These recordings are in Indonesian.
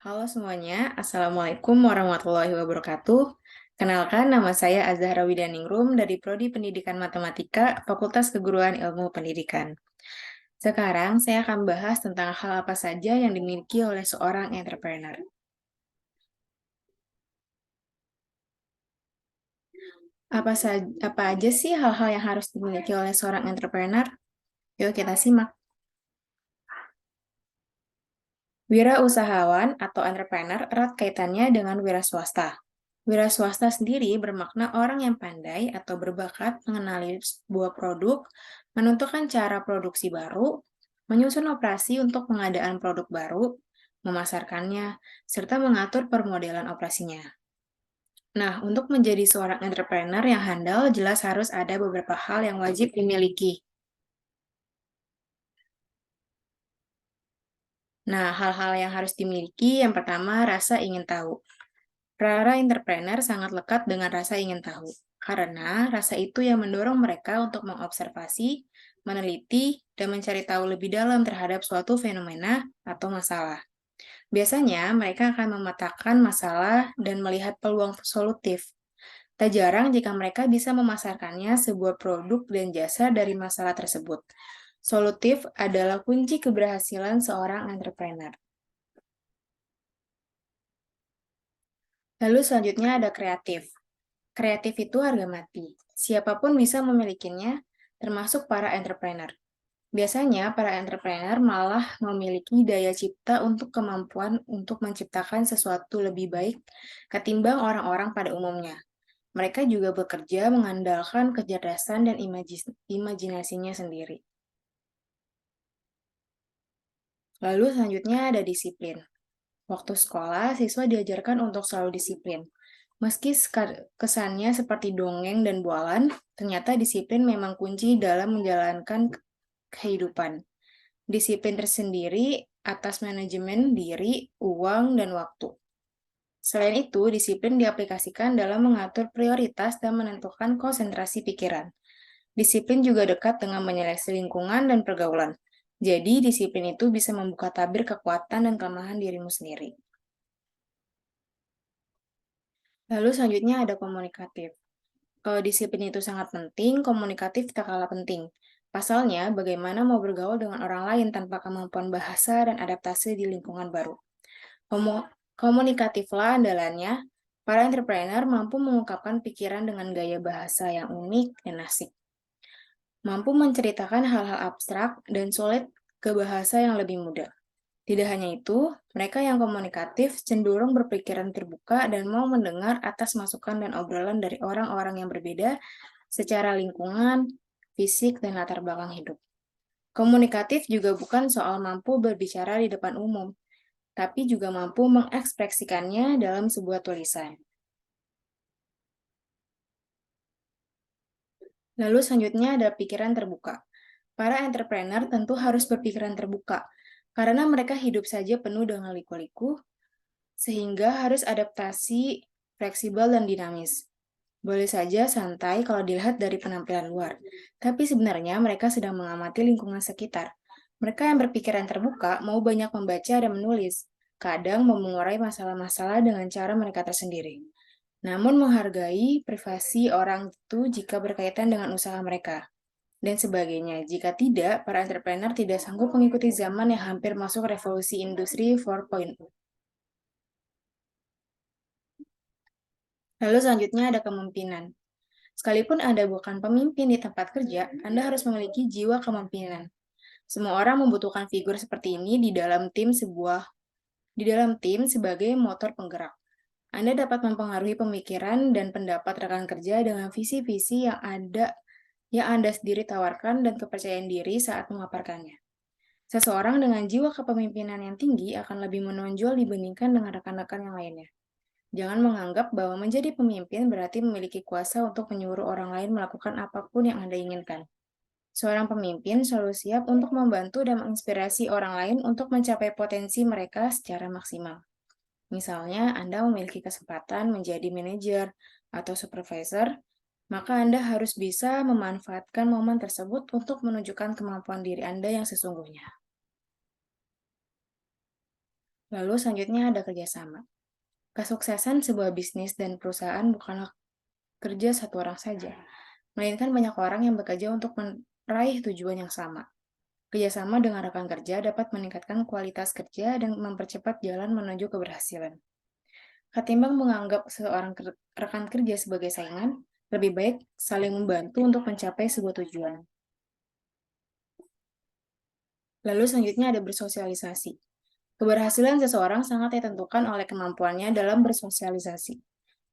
Halo semuanya, Assalamualaikum warahmatullahi wabarakatuh. Kenalkan, nama saya Azahra Widaningrum dari Prodi Pendidikan Matematika, Fakultas Keguruan Ilmu Pendidikan. Sekarang saya akan bahas tentang hal apa saja yang dimiliki oleh seorang entrepreneur. Apa aja sih hal-hal yang harus dimiliki oleh seorang entrepreneur? Yuk kita simak. Wirausahawan atau entrepreneur erat kaitannya dengan wira swasta. Wira swasta sendiri bermakna orang yang pandai atau berbakat mengenali sebuah produk, menentukan cara produksi baru, menyusun operasi untuk pengadaan produk baru, memasarkannya, serta mengatur permodelan operasinya. Nah, untuk menjadi seorang entrepreneur yang handal, jelas harus ada beberapa hal yang wajib dimiliki. Nah, hal-hal yang harus dimiliki, yang pertama, rasa ingin tahu. Para entrepreneur sangat lekat dengan rasa ingin tahu, karena rasa itu yang mendorong mereka untuk mengobservasi, meneliti, dan mencari tahu lebih dalam terhadap suatu fenomena atau masalah. Biasanya, mereka akan memetakan masalah dan melihat peluang solutif. Tak jarang jika mereka bisa memasarkannya sebuah produk dan jasa dari masalah tersebut. Solutif adalah kunci keberhasilan seorang entrepreneur. Lalu selanjutnya ada kreatif. Kreatif itu harga mati. Siapapun bisa memilikinya, termasuk para entrepreneur. Biasanya, para entrepreneur malah memiliki daya cipta untuk kemampuan untuk menciptakan sesuatu lebih baik ketimbang orang-orang pada umumnya. Mereka juga bekerja mengandalkan kecerdasan dan imajinasinya sendiri. Lalu selanjutnya ada disiplin. Waktu sekolah, siswa diajarkan untuk selalu disiplin. Meski kesannya seperti dongeng dan bualan, ternyata disiplin memang kunci dalam menjalankan kehidupan. Disiplin tersendiri atas manajemen diri, uang, dan waktu. Selain itu, disiplin diaplikasikan dalam mengatur prioritas dan menentukan konsentrasi pikiran. Disiplin juga dekat dengan menyeleksi lingkungan dan pergaulan. Jadi, disiplin itu bisa membuka tabir kekuatan dan kelemahan dirimu sendiri. Lalu selanjutnya ada komunikatif. Disiplin itu sangat penting, komunikatif tak kalah penting. Pasalnya, bagaimana mau bergaul dengan orang lain tanpa kemampuan bahasa dan adaptasi di lingkungan baru. Komunikatiflah andalannya. Para entrepreneur mampu mengungkapkan pikiran dengan gaya bahasa yang unik dan asik. Mampu menceritakan hal-hal abstrak dan sulit ke bahasa yang lebih mudah. Tidak hanya itu, mereka yang komunikatif cenderung berpikiran terbuka dan mau mendengar atas masukan dan obrolan dari orang-orang yang berbeda secara lingkungan, fisik, dan latar belakang hidup. Komunikatif juga bukan soal mampu berbicara di depan umum, tapi juga mampu mengekspresikannya dalam sebuah tulisan. Lalu selanjutnya ada pikiran terbuka. Para entrepreneur tentu harus berpikiran terbuka, karena mereka hidup saja penuh dengan liku-liku, sehingga harus adaptasi, fleksibel, dan dinamis. Boleh saja santai kalau dilihat dari penampilan luar, tapi sebenarnya mereka sedang mengamati lingkungan sekitar. Mereka yang berpikiran terbuka mau banyak membaca dan menulis, kadang mau mengurai masalah-masalah dengan cara mereka tersendiri. Namun menghargai privasi orang itu jika berkaitan dengan usaha mereka, dan sebagainya. Jika tidak, para entrepreneur tidak sanggup mengikuti zaman yang hampir masuk revolusi industri 4.0. Lalu selanjutnya ada kepemimpinan. Sekalipun Anda bukan pemimpin di tempat kerja, Anda harus memiliki jiwa kepemimpinan. Semua orang membutuhkan figur seperti ini di dalam tim sebagai motor penggerak. Anda dapat mempengaruhi pemikiran dan pendapat rekan kerja dengan visi-visi yang Anda sendiri tawarkan dan kepercayaan diri saat memaparkannya. Seseorang dengan jiwa kepemimpinan yang tinggi akan lebih menonjol dibandingkan dengan rekan-rekan yang lainnya. Jangan menganggap bahwa menjadi pemimpin berarti memiliki kuasa untuk menyuruh orang lain melakukan apapun yang Anda inginkan. Seorang pemimpin selalu siap untuk membantu dan menginspirasi orang lain untuk mencapai potensi mereka secara maksimal. Misalnya, Anda memiliki kesempatan menjadi manajer atau supervisor, maka Anda harus bisa memanfaatkan momen tersebut untuk menunjukkan kemampuan diri Anda yang sesungguhnya. Lalu selanjutnya ada kerjasama. Kesuksesan sebuah bisnis dan perusahaan bukanlah kerja satu orang saja, melainkan banyak orang yang bekerja untuk meraih tujuan yang sama. Kerjasama dengan rekan kerja dapat meningkatkan kualitas kerja dan mempercepat jalan menuju keberhasilan. Ketimbang menganggap seorang rekan kerja sebagai saingan, lebih baik saling membantu untuk mencapai sebuah tujuan. Lalu selanjutnya ada bersosialisasi. Keberhasilan seseorang sangat ditentukan oleh kemampuannya dalam bersosialisasi.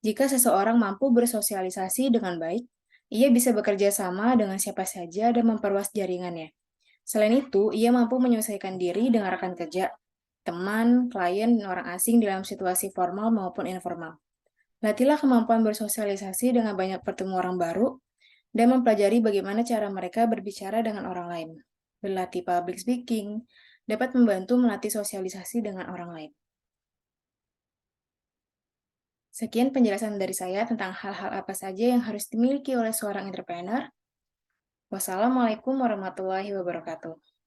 Jika seseorang mampu bersosialisasi dengan baik, ia bisa bekerja sama dengan siapa saja dan memperluas jaringannya. Selain itu, ia mampu menyesuaikan diri dengan rekan kerja, teman, klien, dan orang asing dalam situasi formal maupun informal. Latihlah kemampuan bersosialisasi dengan banyak bertemu orang baru dan mempelajari bagaimana cara mereka berbicara dengan orang lain. Berlatih public speaking dapat membantu melatih sosialisasi dengan orang lain. Sekian penjelasan dari saya tentang hal-hal apa saja yang harus dimiliki oleh seorang entrepreneur. Wassalamualaikum warahmatullahi wabarakatuh.